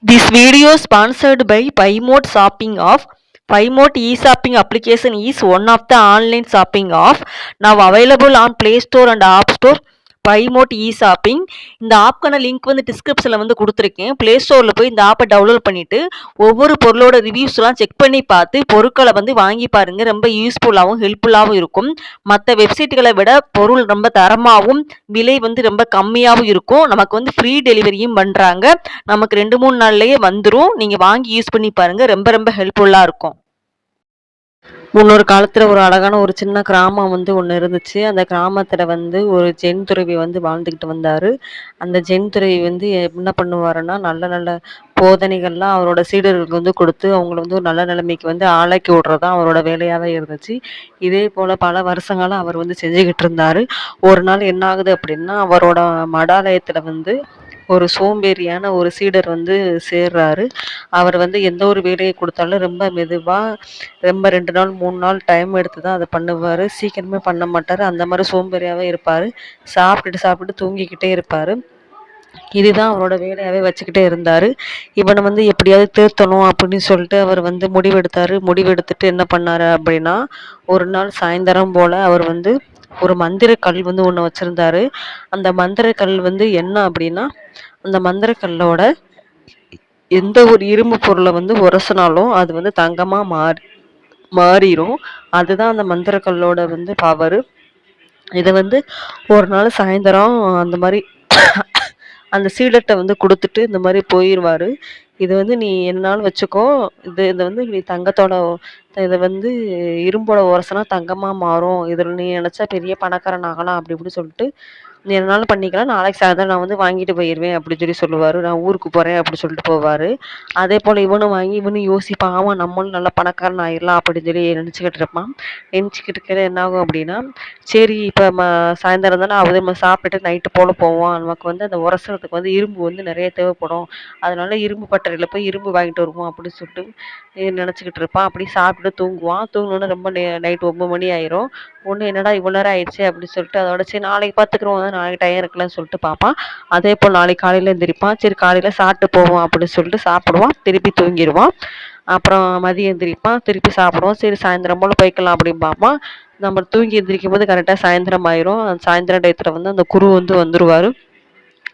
This video is sponsored by PayMode Shopping Off. PayMode e-shopping application is one of the online shopping app now available on Play Store and App Store. PayMode e-shopping இந்த ஆப்க்கான link வந்து டிஸ்கிரிப்ஷனில் வந்து கொடுத்துருக்கேன். Play ஸ்டோரில் போய் இந்த ஆப்பை download பண்ணிவிட்டு ஒவ்வொரு பொருளோட ரிவ்யூஸ்லாம் செக் பண்ணி பார்த்து பொருட்களை வந்து வாங்கி பாருங்கள். ரொம்ப யூஸ்ஃபுல்லாகவும் ஹெல்ப்ஃபுல்லாகவும் இருக்கும். மற்ற வெப்சைட்டுகளை விட பொருள் ரொம்ப தரமாகவும் விலை வந்து ரொம்ப கம்மியாகவும் இருக்கும். நமக்கு வந்து ஃப்ரீ டெலிவரியும் பண்ணுறாங்க. நமக்கு 2-3 நாள்லயே வந்துரும். நீங்க வாங்கி யூஸ் பண்ணி பாருங்க. ரொம்ப ரொம்ப ஹெல்ப்ஃபுல்லா இருக்கும். முன்னொரு காலத்துல ஒரு அழகான ஒரு சின்ன கிராமம் வந்து ஒண்ணு இருந்துச்சு. அந்த கிராமத்துல வந்து ஒரு ஜென் துறவி வந்து வாழ்ந்துகிட்டு வந்தாரு. அந்த ஜென் துறவி வந்து என்ன பண்ணுவாருன்னா, நல்ல நல்ல போதனைகள்லாம் அவரோட சீடர்களுக்கு வந்து கொடுத்து, அவங்கள வந்து ஒரு நல்ல நிலைமைக்கு வந்து ஆளாக்கி விடுறது தான் அவரோட வேலையாவே இருந்துச்சு. இதே போல பல வருஷங்களா அவர் வந்து செஞ்சுகிட்டு இருந்தாரு. ஒரு நாள் என்ன ஆகுது அப்படின்னா, அவரோட மடாலயத்துல வந்து ஒரு சோம்பேறியான ஒரு சீடர் வந்து சேர்றாரு. அவர் வந்து எந்த ஒரு வேலையை கொடுத்தாலும் ரொம்ப மெதுவா, ரொம்ப 2 நாள் 3 நாள் டைம் எடுத்து தான் அத பண்ணுவாரு. சீக்கிரமே பண்ண மாட்டாரு. அந்த மாரி சோம்பேறியாவே இருப்பாரு. சாப்பிட்டுட்டு தூங்கிக்கிட்டே இருப்பாரு. இதுதான் அவரோட வேலையாவே வச்சுக்கிட்டே இருந்தாரு. இவன வந்து எப்படியாவது திருத்தணும் அப்படின்னு சொல்லிட்டு அவர் வந்து முடிவெடுத்தாரு. முடிவெடுத்துட்டு என்ன பண்ணாரு அப்படின்னா, ஒரு நாள் சாயந்தரம் போல அவர் வந்து ஒரு மந்திர கல் வந்து ஒண்ணு வச்சிருந்தாரு. அந்த மந்திர கல் வந்து என்ன அப்படின்னா, அந்த மந்திர கல்லோட எந்த ஒரு இரும்பு பொருளை வந்து உரசுனாலும் அது வந்து தங்கமா மாறிரும். அதுதான் அந்த மந்திர கல்லோட வந்து பவரு. இத வந்து ஒரு நாள் சாயந்தரம் அந்த மாரி அந்த சீடர்ட்ட வந்து குடுத்துட்டு இந்த மாரி போயிருவாரு. "இது வந்து நீ என்னாலும் வச்சுக்கோ. இத வந்து நீ தங்கத்தோட இத வந்து இரும்போட உரசுனா தங்கமா மாறும். இதுல நீ நெனச்சா பெரிய பணக்காரன் ஆகலாம்." அப்படி இப்படி சொல்லிட்டு, "நீ என்னாலும் பண்ணிக்கலாம். நாளைக்கு சாயந்தரம் நான் வந்து வாங்கிட்டு போயிருவேன்." அப்படின்னு சொல்லி சொல்லுவாரு. "நான் ஊருக்கு போறேன்." அப்படி சொல்லிட்டு போவாரு. அதேபோல இவனும் யோசிப்பான். ஆமா நம்மளும் நல்லா பணக்காரன் ஆயிரலாம் அப்படின்னு சொல்லி நெனச்சுக்கிட்டு இருப்பான். நெனச்சுக்கிட்டு இருக்கையில என்ன ஆகும் அப்படின்னா, சரி இப்ப சாயந்தரம் தானே ஆகுது. நம்ம சாப்பிட்டுட்டு நைட்டு போல போவோம். நமக்கு வந்து அந்த உரசுறதுக்கு வந்து இரும்பு வந்து நெறைய தேவைப்படும். அதனால இரும்பு பட்டறையில போய் இரும்பு வாங்கிட்டு வருவோம் அப்படின்னு சொல்லிட்டு நெனச்சுக்கிட்டு இருப்பான். அப்படி சாப்பிட்டுட்டு தூங்குவான். தூங்குனோனே ரொம்ப நைட் 9 மணி ஆயிரும். என்னடா இவ்வளோ நேரம் ஆயிடுச்சே அப்படின்னு சொல்லிட்டு அதோட சரி நாளைக்கு பார்த்துக்குருவோம். நாளைக்கு டயம் இருக்குல்லன்னு சொல்லிட்டு பார்ப்பான். அதேபோல் நாளைக்கு காலையில எந்திரிப்பான். சரி காலையில சாப்பிட்டு போவோம் அப்படின்னு சொல்லிட்டு சாப்பிடுவான். திருப்பி தூங்கிருவான். அப்புறம் மதியம் எந்திரிப்பான். திருப்பி சாப்பிடுவான். சரி சாயந்தரம் போல போய்க்கலாம் அப்படின்னு பார்ப்பான். நம்ம தூங்கி எந்திரிக்கும்போது கரெக்டா சாயந்தரம் ஆயிரும். சாயந்தரம் டயத்துல வந்து அந்த குரு வந்து வந்துருவாரு.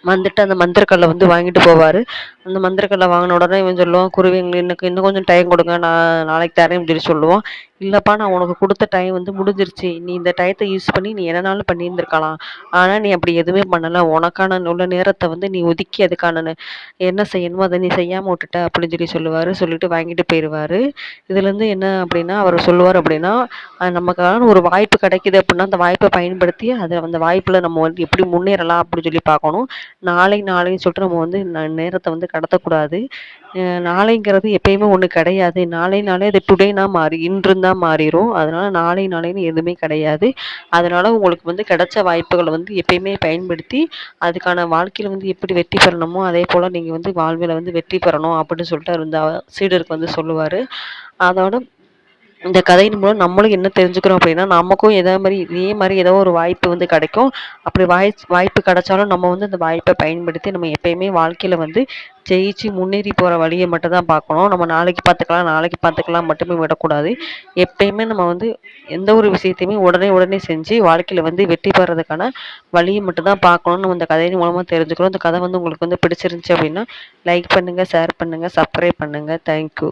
வந்துட்டு அந்த மந்திரக்கல்லை வந்து வாங்கிட்டு போவாரு. அந்த மந்திரக்கல்லை வாங்கின உடனே இவன் சொல்லுவான், குருவே எனக்கு இன்னும் கொஞ்சம் டைம் கொடுங்க. நான் நாளைக்கு தரேன் அப்படின்னு சொல்லுவான். இல்லப்பா நான் உனக்கு கொடுத்த டைம் வந்து முடிஞ்சிருச்சு. நீ இந்த டயத்தை யூஸ் பண்ணி நீ என்னனாலும் பண்ணியிருந்திருக்கலாம். ஆனா நீ அப்படி எதுவுமே பண்ணல. உனக்கான உள்ள நேரத்தை வந்து நீ ஒதுக்கி அதுக்கான என்ன செய்யணுமோ அதை நீ செய்யாம விட்டுட்ட அப்படின்னு சொல்லி சொல்லுவாரு. சொல்லிட்டு வாங்கிட்டு போயிடுவாரு. இதுல இருந்து என்ன அப்படின்னா அவர் சொல்லுவார் அப்படின்னா, நமக்கான ஒரு வாய்ப்பு கிடைக்குது அப்படின்னா அந்த வாய்ப்பை பயன்படுத்தி அதை அந்த வாய்ப்புல நம்ம வந்து எப்படி முன்னேறலாம் அப்படின்னு சொல்லி பார்க்கணும். நாளைன்னு சொல்லிட்டு நம்ம வந்து நேரத்தை வந்து கடத்தக்கூடாது. நாளைங்கிறது எப்பயுமே ஒண்ணு கிடையாது. நாளைனாலே அது டுடேனா இன்றுன்னு தான் மாறிரும். அதனால நாளைன்னு எதுவுமே கிடையாது. அதனால உங்களுக்கு வந்து கிடைச்ச வாய்ப்புகளை வந்து எப்பயுமே பயன்படுத்தி அதுக்கான வாழ்க்கையில வந்து எப்படி வெற்றி பெறணுமோ அதே போல நீங்க வந்து வாழ்வில வந்து வெற்றி பெறணும் அப்படின்னு சொல்லிட்டு அவர் இந்த சீடருக்கு வந்து சொல்லுவாரு. அதோட இந்த கதையின் மூலம் நம்மளும் என்ன தெரிஞ்சுக்கிறோம் அப்படின்னா, நமக்கும் இதே மாரி ஏதோ ஒரு வாய்ப்பு வந்து கிடைக்கும். அப்படி வாய்ப்பு கிடைச்சாலும் நம்ம வந்து அந்த வாய்ப்பை பயன்படுத்தி நம்ம எப்பயுமே வாழ்க்கையில வந்து ஜெயிச்சு முன்னேறி போற வழிய மட்டும் தான் பார்க்கணும். நம்ம நாளைக்கு பார்த்துக்கலாம் மட்டுமே விடக்கூடாது. எப்பயுமே நம்ம வந்து எந்த ஒரு விஷயத்தையுமே உடனே செஞ்சு வாழ்க்கையில வந்து வெற்றி பெறதுக்கான வழிய மட்டும் தான் பார்க்கணும்னு நம்ம இந்த கதையின் மூலமா தெரிஞ்சுக்கிறோம். இந்த கதை வந்து உங்களுக்கு வந்து பிடிச்சிருந்துச்சு அப்படின்னா, லைக் பண்ணுங்க, ஷேர் பண்ணுங்க, சப்ஸ்கிரைப் பண்ணுங்க. தேங்க்யூ.